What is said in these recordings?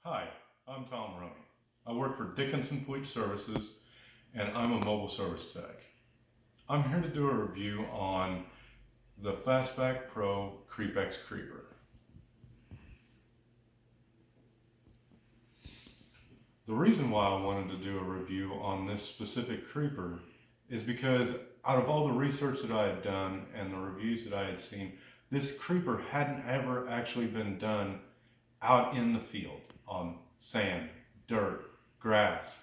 Hi, I'm Tom Roney. I work for Dickinson Fleet Services and I'm a mobile service tech. I'm here to do a review on the Fast Back Pro Creepex Creeper. The reason why I wanted to do a review on this specific creeper is because out of all the research that I had done and the reviews that I had seen, this creeper hadn't ever actually been done out in the field on sand, dirt, grass,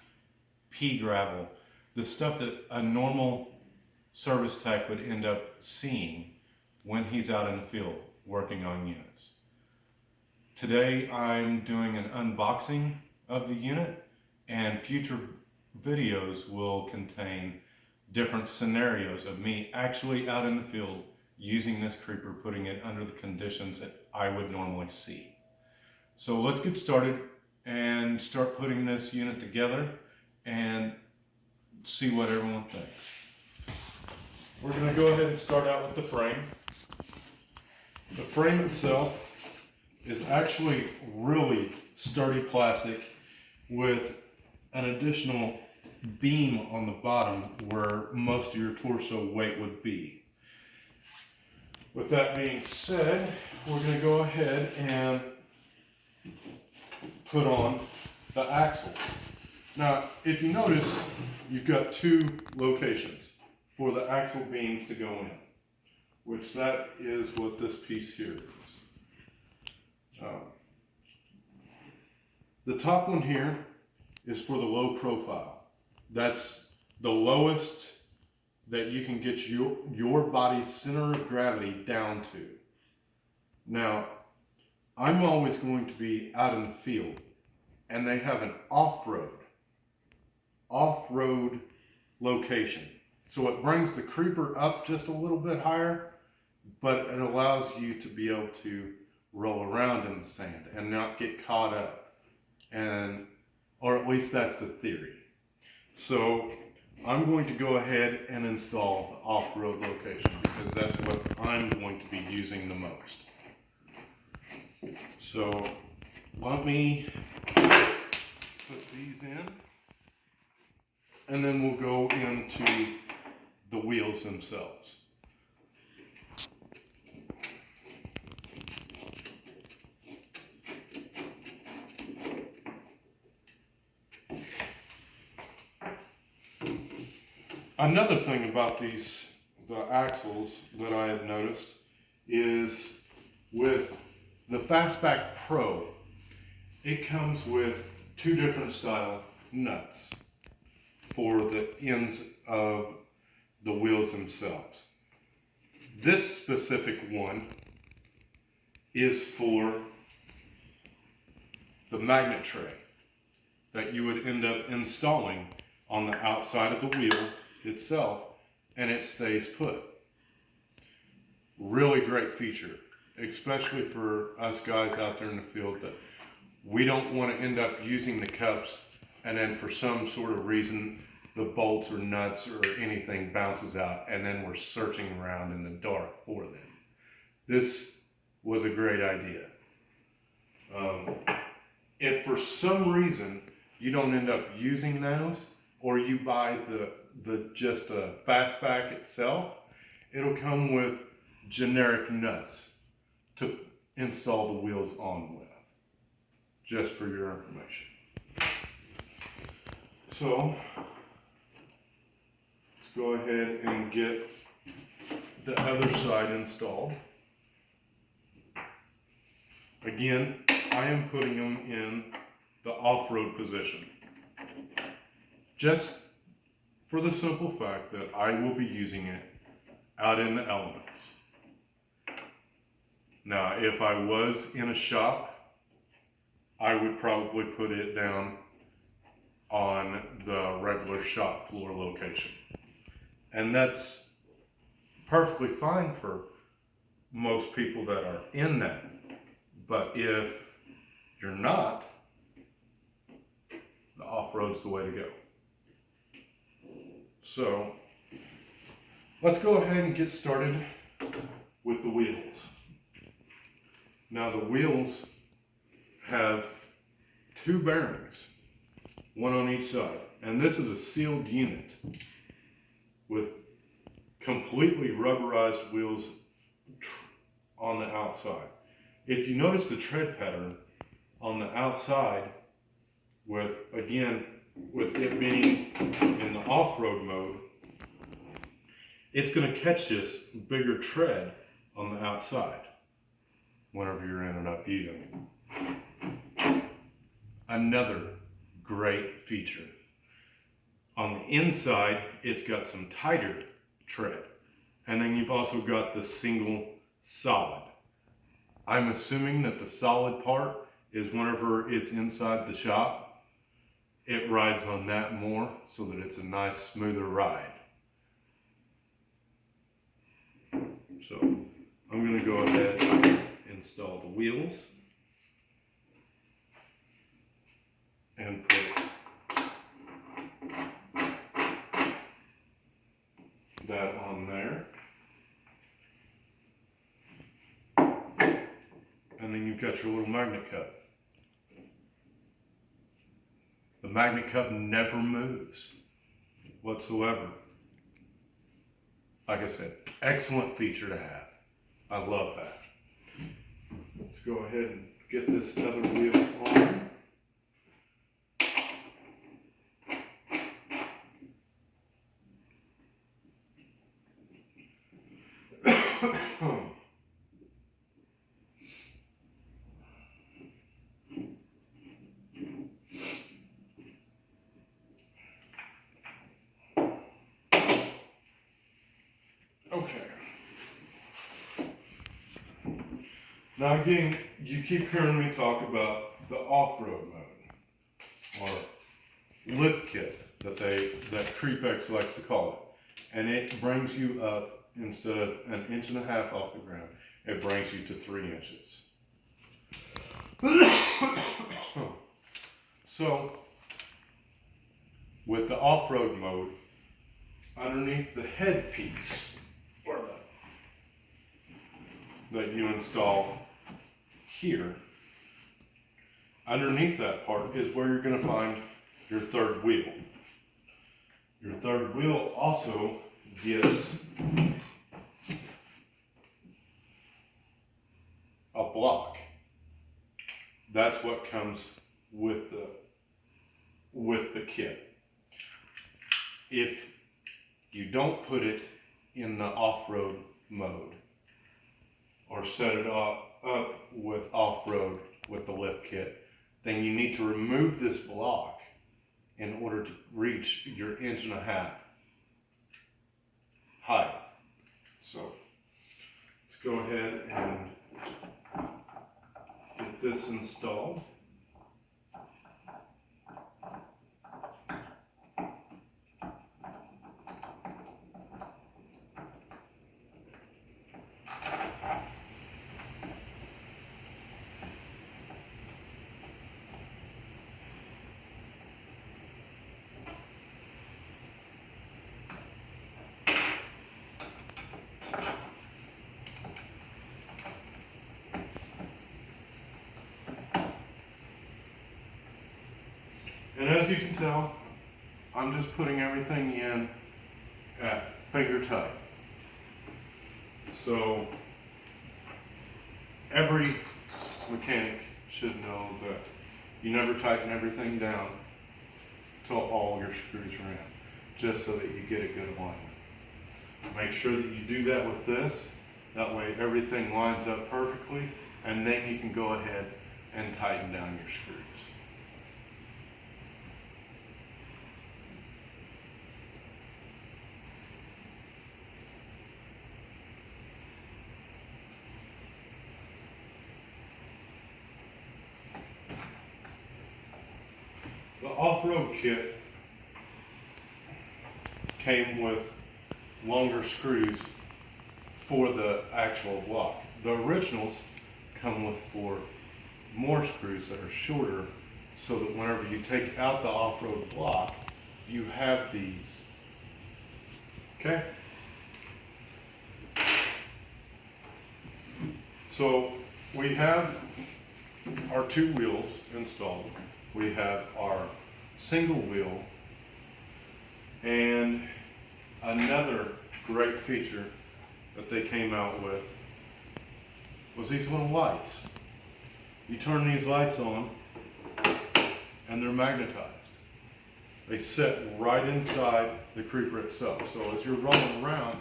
pea gravel, the stuff that a normal service tech would end up seeing when he's out in the field working on units. Today I'm doing an unboxing of the unit, and future videos will contain different scenarios of me actually out in the field using this creeper, putting it under the conditions that I would normally see. So let's get started and start putting this unit together and see what everyone thinks. We're going to go ahead and start out with the frame. The frame itself is actually really sturdy plastic with an additional beam on the bottom where most of your torso weight would be. With that being said, we're going to go ahead and put on the axles. Now, if you notice, you've got two locations for the axle beams to go in, which that is what this piece here is. The top one here is for the low profile. That's the lowest that you can get your body's center of gravity down to. Now, I'm always going to be out in the field, and they have an off-road location. So it brings the creeper up just a little bit higher, but it allows you to be able to roll around in the sand and not get caught up. Or at least that's the theory. So I'm going to go ahead and install the off-road location because that's what I'm going to be using the most. So let me put these in, and then we'll go into the wheels themselves. Another thing about the axles that I had noticed is with the Fastback Pro, it comes with two different style nuts for the ends of the wheels themselves. This specific one is for the magnet tray that you would end up installing on the outside of the wheel itself, and it stays put. Really great feature, especially for us guys out there in the field that we don't want to end up using the cups and then for some sort of reason the bolts or nuts or anything bounces out and then we're searching around in the dark for them. This was a great idea. If for some reason you don't end up using those, or you buy just a fastback itself, it'll come with generic nuts to install the wheels on with, just for your information. So let's go ahead and get the other side installed. Again, I am putting them in the off-road position, just for the simple fact that I will be using it out in the elements. Now, if I was in a shop, I would probably put it down on the regular shop floor location. And that's perfectly fine for most people that are in that. But if you're not, the off-road's the way to go. So let's go ahead and get started with the wheels. Now the wheels have 2 bearings, one on each side. And this is a sealed unit with completely rubberized wheels on the outside. If you notice the tread pattern on the outside, with it being in the off-road mode, it's going to catch this bigger tread on the outside whenever you're in and up using it. Another great feature. On the inside, it's got some tighter tread. And then you've also got the single solid. I'm assuming that the solid part is whenever it's inside the shop, it rides on that more so that it's a nice smoother ride. So I'm going to go ahead and install the wheels and put that on there. And then you've got your little magnet cup. The magnet cup never moves whatsoever. Like I said, excellent feature to have. I love that. Let's go ahead and get this other wheel on. Okay. Now again, you keep hearing me talk about the off-road mode, or lift kit that Creepex likes to call it. And it brings you up, instead of 1.5 inches off the ground, it brings you to 3 inches. So, with the off-road mode, underneath the headpiece, that you install here, underneath that part is where you're going to find your third wheel. Your third wheel also gets a block. That's what comes with the kit. If you don't put it in the off-road mode, or set it up with off-road with the lift kit, then you need to remove this block in order to reach your 1.5 inch height. So let's go ahead and get this installed. And as you can tell, I'm just putting everything in at finger tight. So every mechanic should know that you never tighten everything down till all your screws are in, just so that you get a good alignment. Make sure that you do that with this. That way everything lines up perfectly, and then you can go ahead and tighten down your screws. The off-road kit came with longer screws for the actual block. The originals come with 4 more screws that are shorter, so that whenever you take out the off-road block, you have these. Okay? So we have our two wheels installed. We have our single wheel, and another great feature that they came out with was these little lights. You turn these lights on and they're magnetized. They sit right inside the creeper itself. So as you're rolling around,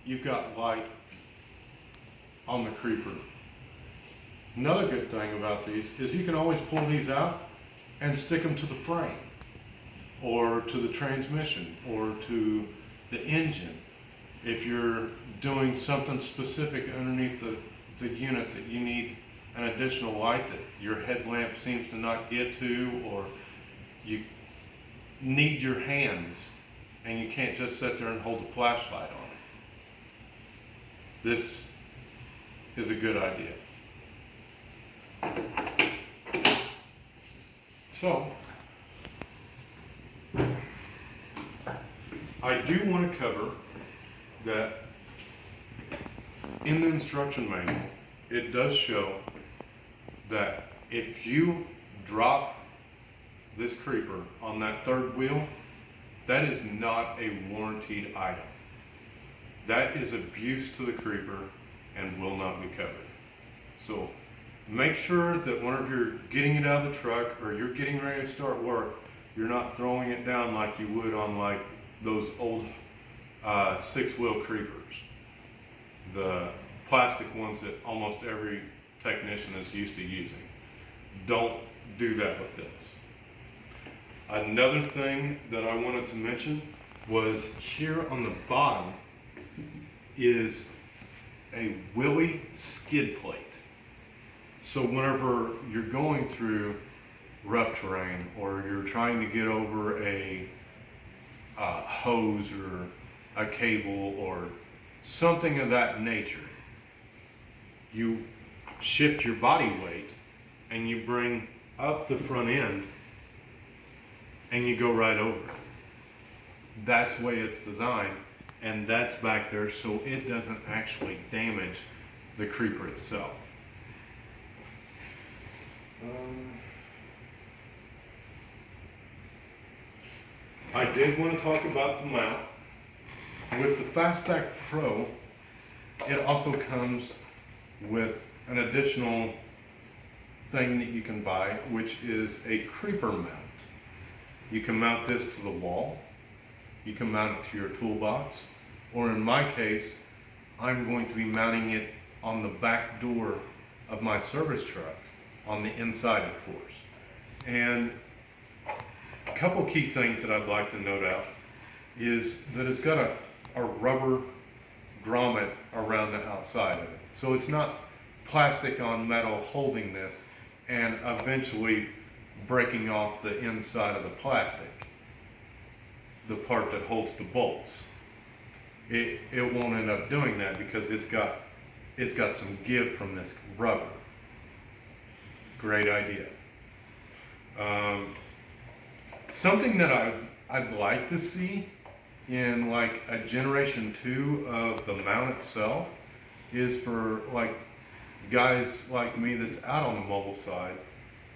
you've got light on the creeper. Another good thing about these is you can always pull these out and stick them to the frame, or to the transmission, or to the engine. If you're doing something specific underneath the unit that you need an additional light that your headlamp seems to not get to, or you need your hands and you can't just sit there and hold a flashlight on it, this is a good idea. So, I do want to cover that in the instruction manual, it does show that if you drop this creeper on that third wheel, that is not a warranted item. That is abuse to the creeper and will not be covered. So make sure that whenever you're getting it out of the truck or you're getting ready to start work, you're not throwing it down like you would on like those old 6-wheel creepers. The plastic ones that almost every technician is used to using. Don't do that with this. Another thing that I wanted to mention was here on the bottom is a Willy skid plate. So whenever you're going through rough terrain or you're trying to get over a hose or a cable or something of that nature, you shift your body weight and you bring up the front end and you go right over it. That's the way it's designed, and that's back there so it doesn't actually damage the creeper itself. I did want to talk about the mount. With the Fast Back Pro, it also comes with an additional thing that you can buy, which is a creeper mount. You can mount this to the wall, you can mount it to your toolbox, or in my case, I'm going to be mounting it on the back door of my service truck, on the inside of course. And a couple key things that I'd like to note out is that it's got a rubber grommet around the outside of it. So it's not plastic on metal holding this and eventually breaking off the inside of the plastic, the part that holds the bolts. It won't end up doing that because it's got some give from this rubber. Great idea. Something that I'd like to see in like a generation 2 of the mount itself is for like guys like me that's out on the mobile side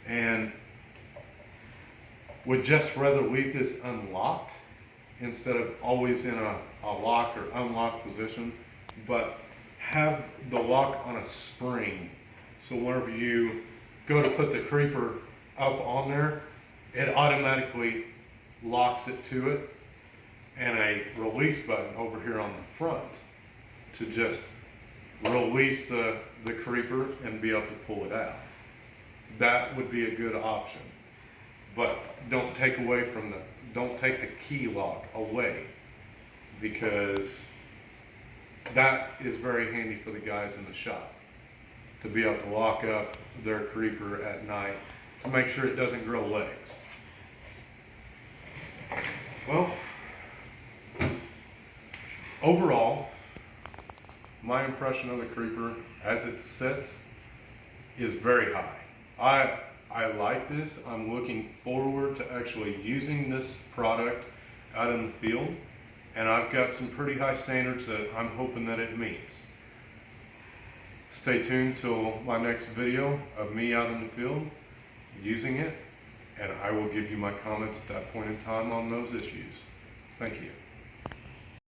and would just rather leave this unlocked instead of always in a lock or unlocked position, but have the lock on a spring. So whenever you go to put the creeper up on there, it automatically locks it to it, and a release button over here on the front to just release the creeper and be able to pull it out. That would be a good option. But don't take the key lock away, because that is very handy for the guys in the shop to be able to lock up their creeper at night to make sure it doesn't grow legs. Well, overall, my impression of the creeper as it sits is very high. I like this. I'm looking forward to actually using this product out in the field, and I've got some pretty high standards that I'm hoping that it meets. Stay tuned till my next video of me out in the field using it, and I will give you my comments at that point in time on those issues. Thank you.